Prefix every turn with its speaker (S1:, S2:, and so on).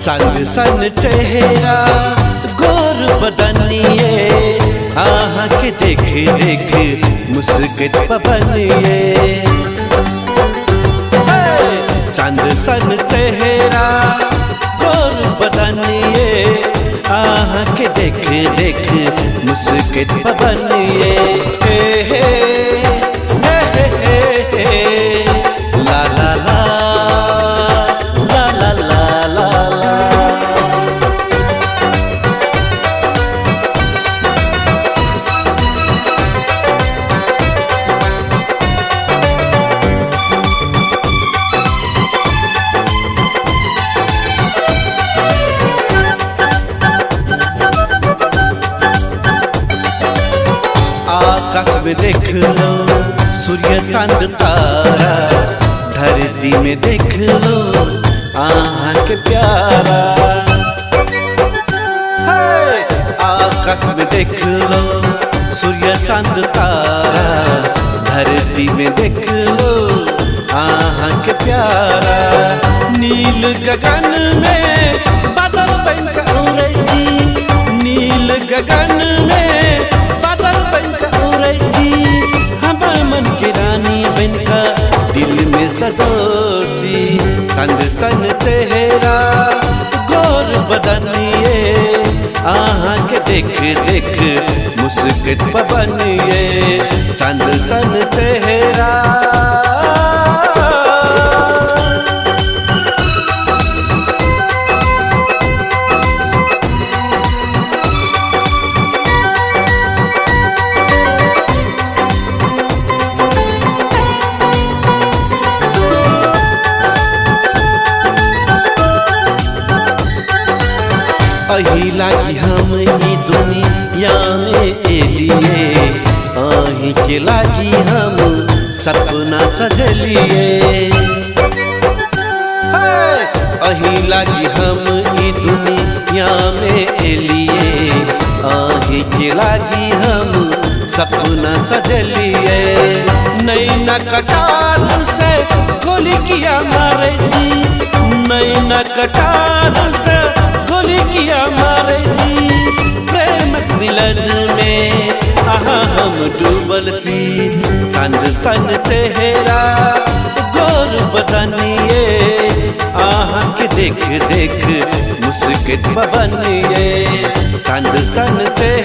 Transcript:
S1: चांद सन चेहरा गोर बदनिए आहा के देख देख मुस्कुत पवनिए। चांद सन चेहरा गोर बदनिए आहा के देख देख मुस्कुत पवनिए। ला ला ला आकाश में देख लो सूर्य चांद तारा, धरती में देख लो आहा के प्यारा। आकाश में देख लो सूर्य चांद तारा, धरती में देख लो आहा के प्यारा। नील गगन में बादल बनकर उड़ै छी, नील गगन में बादल बनकर उड़ै छी। हमर मन के रानी बनका दिल में सजोची। चांद सन चेहरा गोर बदनिए आहा के देख देख मुस्कुत पवनिए। चांद सन चेहरा अही लागी हम ई दुनिया में एलिए, अही के लागी हम सपना सजलिए। अही लागी हम ई दुनिया में एलिए, अही के लागी हम सपना सजलिए। नैना कटार से गोली किया मारे छी, नैना कटार से गोली किया मारे छी। प्रेम मिलन में आहा हम डूबल छी। चांद सन चेहरा गोर बदनिए आहा के देख देख मुस्कुत पवनिए। चांद सन चेहरा